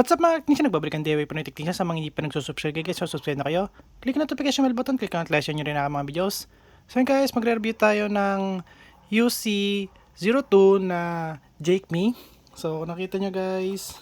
What's up mga technician? Nagbabalikan DIY po ng technician. Sa mga hindi pa nagsusubscribe guys, so subscribe na kayo. Click na notification bell button, click na like nyo rin ang mga videos. So yun guys, magre-review tayo ng UC02 na Jake Me. So nakita nyo guys,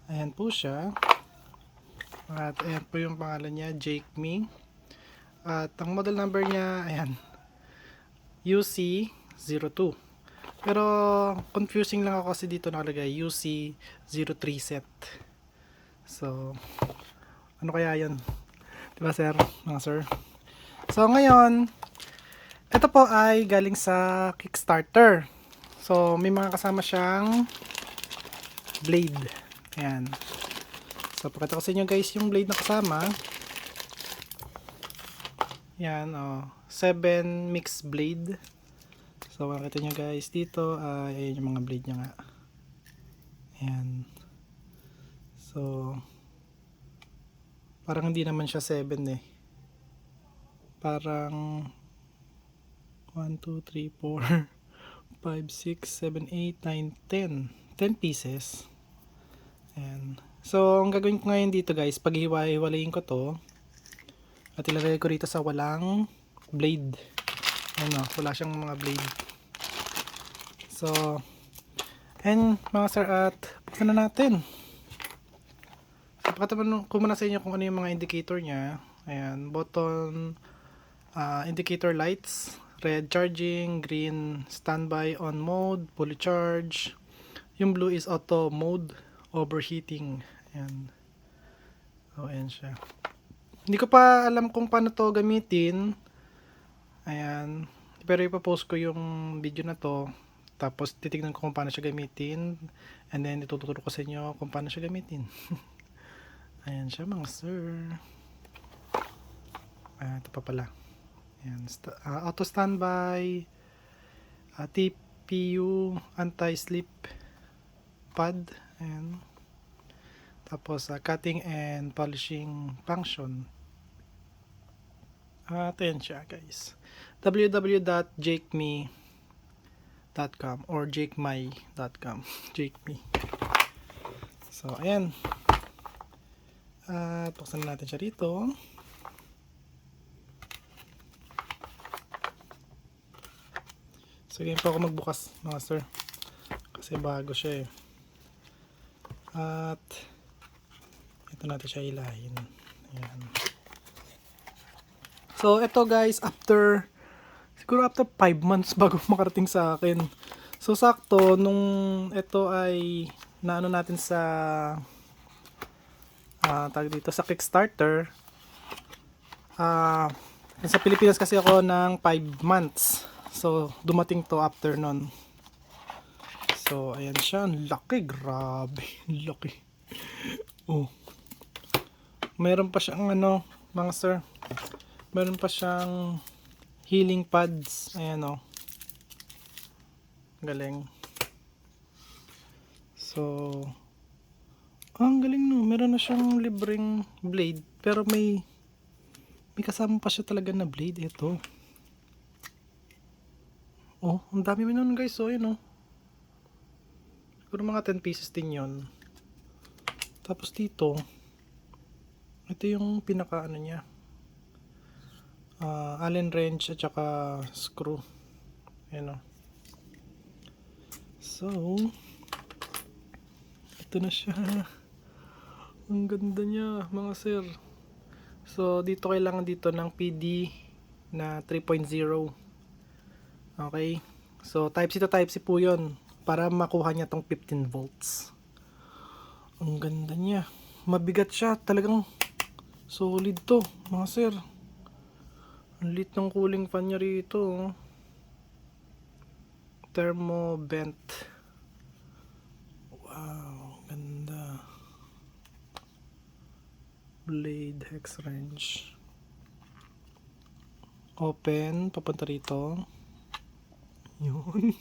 ayan po siya. At ayan po yung pangalan niya, Jake Me. At ang model number niya, ayan, UC02. Pero confusing lang ako kasi dito nakalagay UC03 set. So, ano kaya yun? Diba sir? Mga sir. So ngayon, ito po ay galing sa Kickstarter. So, may mga kasama siyang blade. Ayan. So, pakita ko sa inyo guys yung blade na kasama. Ayan, 7 mix blade. So, makikita nyo guys dito, ayan yung mga blade niya nga. Ayan. So, parang hindi naman siya 7 eh. Parang 1, 2, 3, 4, 5, 6, 7, 8, 9, 10. 10 pieces. Ayan. So, ang gagawin ko ngayon dito guys, paghiwa-hiwalayin ko to at ilalagay ko rito sa walang blade. Ano, wala siyang mga blade. So, and mga sir, at buksan na natin. So, pakataman ko muna sa inyo kung ano yung mga indicator niya. Ayan, button, indicator lights, red charging, green standby on mode, fully charge. Yung blue is auto mode, overheating. Ayan. So, ayan siya. Hindi ko pa alam kung paano to gamitin. Ayan. Pero ipapost ko yung video na to. Tapos titignan ko kung paano siya gamitin. And then ituturo ko sa inyo kung paano siya gamitin. Ayan siya mga sir. Ito pa pala. Ayan. Auto standby. TPU anti-slip pad. Ayan. Tapos cutting and polishing function. Ayan siya guys. www.jakeme.com or jakemy.com. Jakeme. So ayan. Buksan natin siya rito. So ganyan pa ako magbukas mga sir. Kasi bago siya eh. At ito natin siya hilahin. Ayan. So ito guys, siguro after 5 months bago makarating sa akin. So sakto nung ito ay naano natin sa tawag dito sa Kickstarter. Sa Pilipinas kasi ako ng 5 months. So dumating to after nun. So ayan siya, laki, grabe, laki. Oh. Meron pa siyang ano, mga sir. Meron pa siyang healing pads. Ayan o. Galing. So, ang galing no. Meron na siyang libreng blade. Pero may kasama pa siya talaga na blade. Ito. Oh, ang dami mo nun guys. So, yun o. Siguro mga 10 pieces din yun. Tapos dito, ito yung pinaka ano niya. Allen wrench at saka screw. Ayan o. So, ito na siya. Ang ganda niya mga sir. So, dito kailangan dito ng PD na 3.0. Okay. So, type C to type C po yun. Para makuha niya tong 15 volts. Ang ganda niya. Mabigat siya. Talagang solid to mga sir. Ang lit ng cooling fan niya rito. Thermo vent. Wow, ganda. Blade hex wrench. Open, papunta rito. Yun.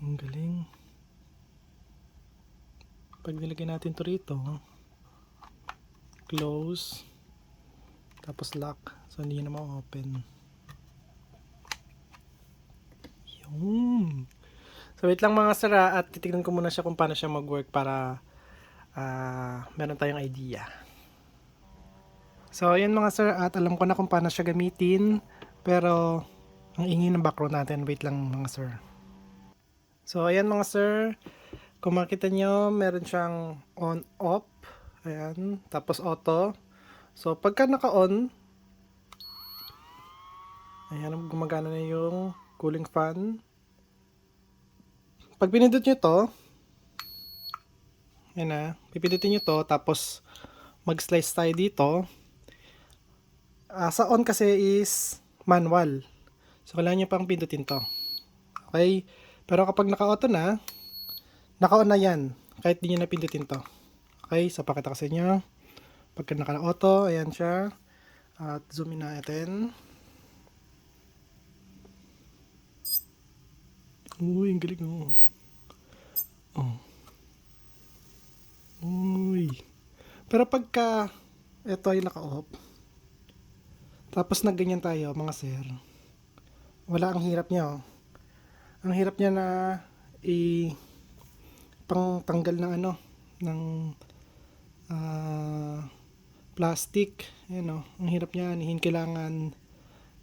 Ang galing. Pag nilagay natin to rito, close, tapos lock, so hindi na ma-open. Yun. So wait lang mga sir at titignan ko muna siya kung paano siya mag-work para meron tayong idea. So ayan mga sir at alam ko na kung paano siya gamitin, pero ang ingay ng background natin, wait lang mga sir. So ayan mga sir, kung makita nyo meron siyang on off, ayan, tapos auto. So pagka naka-on, ayan, gumagana na yung cooling fan. Pag pinindot nyo to, ayan na, pipindutin nyo to, tapos mag-slice tayo dito. Sa on kasi is manual. So kailangan nyo pang pindutin to. Okay? Pero kapag naka-auto na, naka-on na yan. Kahit di nyo na pindutin to. Okay? So pakita ko sa inyo. Pagka naka-auto, ayan siya. At zoom in natin. Uy, ang galing oh. Oh. Uy. Pero pagka ito ay naka-off, tapos nagganyan tayo mga sir, wala ang hirap niya oh. Ang hirap niya na pang tanggal ng ano, ng plastic. Ayan oh. Ang hirap niya, kailangan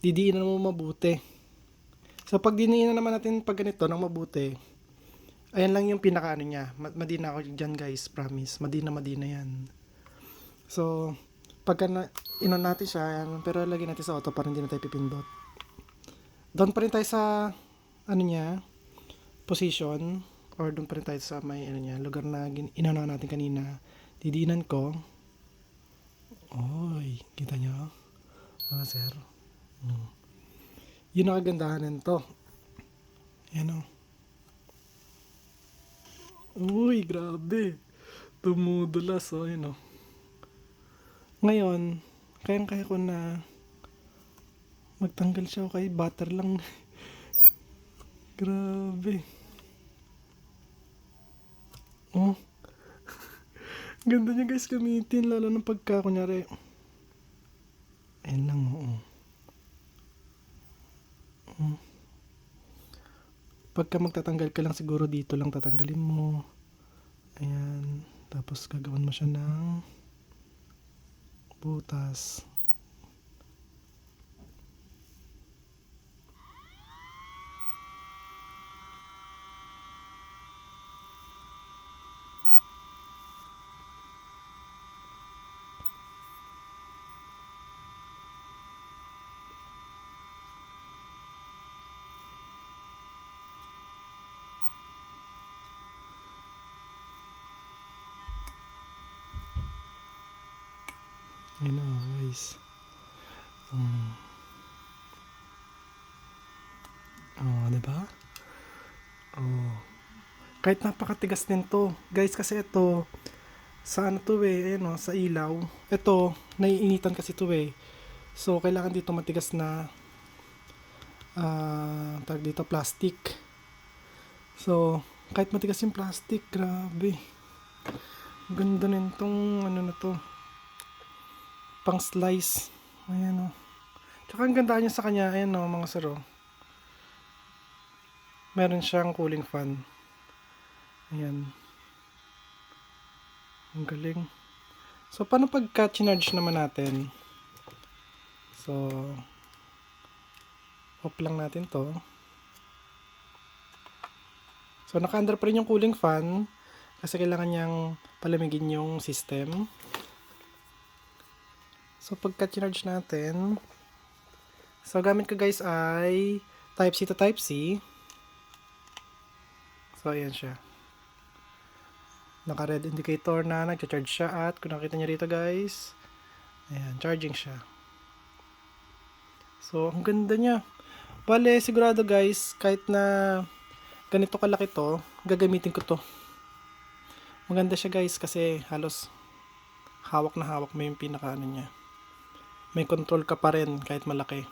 didiinan mo mabuti. So pag diniinan naman natin pag ganito ng mabuti, ayan lang yung pinakaano niya. Madina ako dyan guys, promise. Madina yan. So, pagka inon natin siya, ayan, pero lagyan natin sa auto para hindi na tayo pipindot. Doon pa rin tayo sa, ano niya, position, or doon pa rin tayo sa may, ano niya, lugar na inon natin kanina. Didiinan ko. Oy, kita nyo? Sir. Yun ang kagandahan nito. Ayan o. Uy, grabe. Tumudulas o, yun o. Ngayon, kaya ko na magtanggal siya, okay? Butter lang. Grabe. Oh. Ganda niya guys gamitin, lalo ng pagka, kunyari. Ayan lang, oo. Pagka magtatanggal ka lang, siguro dito lang tatanggalin mo. Ayan. Tapos gagawin mo siya ng butas. Ayan na guys. Diba? Kahit napakatigas din to. Guys, kasi ito, sa ano to ayan o, sa ilaw. Ito, naiinitan kasi to So, kailangan dito matigas na tag dito, plastic. So, kahit matigas yung plastic, grabe. Ganda nitong ano na to. Pang slice. Ayan o. Tsaka ang ganda niya sa kanya, ayan o mga sir o. Meron siyang cooling fan. Ayan. Ang galing. So, paano pagka charge naman natin? So, off lang natin to. So, naka-under pa rin yung cooling fan kasi kailangan niyang palamigin yung system. So, pagka charge natin, so, gamit ko guys ay Type-C to Type-C. So, ayan siya. Naka-red indicator na nag-charge siya at kung nakita niyo rito guys, ayan, charging siya. So, ang ganda niya. Bale, sigurado guys, kahit na ganito kalaki to, gagamitin ko to. Maganda siya guys kasi halos hawak na hawak mo yung pinaka-ano niya. May control ka pa rin kahit malaki.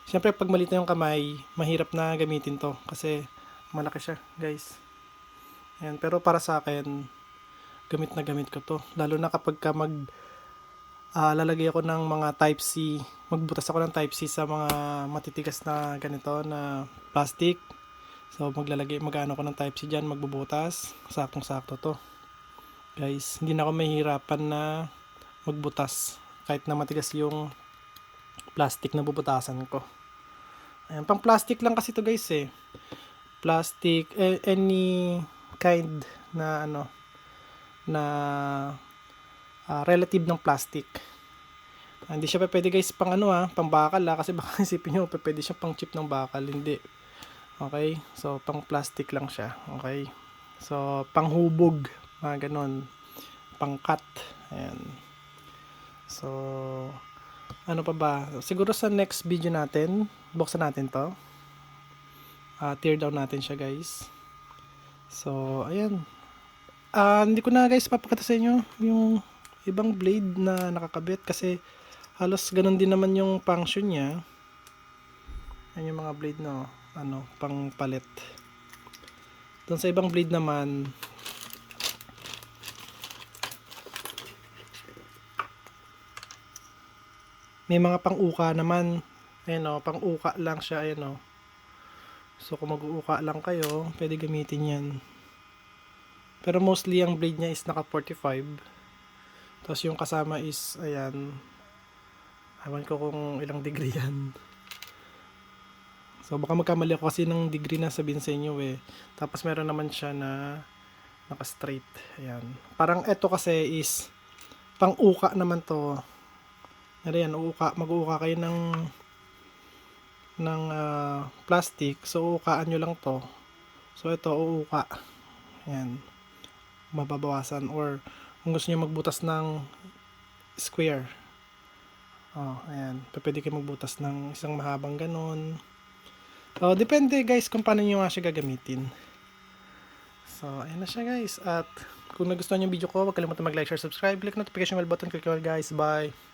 Siyempre, pag maliit na yung kamay, mahirap na gamitin to kasi malaki siya guys. Ayan, pero para sa akin, gamit na gamit ko to. Lalo na kapag ka lalagay ako ng mga Type-C, magbutas ako ng Type-C sa mga matitigas na ganito na plastic. So mag-ano ko ng Type-C dyan, magbubutas. Saktong-sakto to. Guys, hindi na ako mahihirapan na magbutas kahit na matigas yung plastic na bubutasan ko. Ayan, pang plastic lang kasi to guys eh. Plastic, any kind na na relative ng plastic. Hindi siya pwede guys pang pang bakal kasi baka isipin nyo pwede siya pang chip ng bakal. Hindi. Okay? So, pang plastic lang siya. Okay? So, pang hubog. Mga ganon. Pang cut. Ayan. So, ano pa ba? Siguro sa next video natin, buksan natin to. Tear down natin siya guys. So, ayan. Hindi ko na guys papakita sa inyo yung ibang blade na nakakabit kasi halos ganun din naman yung function niya. Yan yung mga blade na pang palit. Doon sa ibang blade naman, may mga pang-uka naman. Ayan pang-uka lang siya. Ayan So kung mag-uuka lang kayo, pwede gamitin yan. Pero mostly ang blade niya is naka 45. Tapos yung kasama is, ayan, ewan ko kung ilang degree yan. So baka magkamali ako kasi ng degree na sabihin sa inyo eh. Tapos meron naman siya na naka straight. Ayan. Parang eto kasi is pang-uka naman to. Ayan, mag-uuka kayo ng plastic. So uukaan nyo lang to. So ito uuka. Ayan. Mababawasan or kung gusto niyo magbutas ng square. Ayan. Pwede kayo magbutas ng isang mahabang ganon. Depende guys kung paano nyo nga siya gagamitin. So, ayan na siya guys. At kung nagustuhan yung video ko, huwag kalimutan mag-like, share, subscribe. Click notification bell button. Click guys. Bye!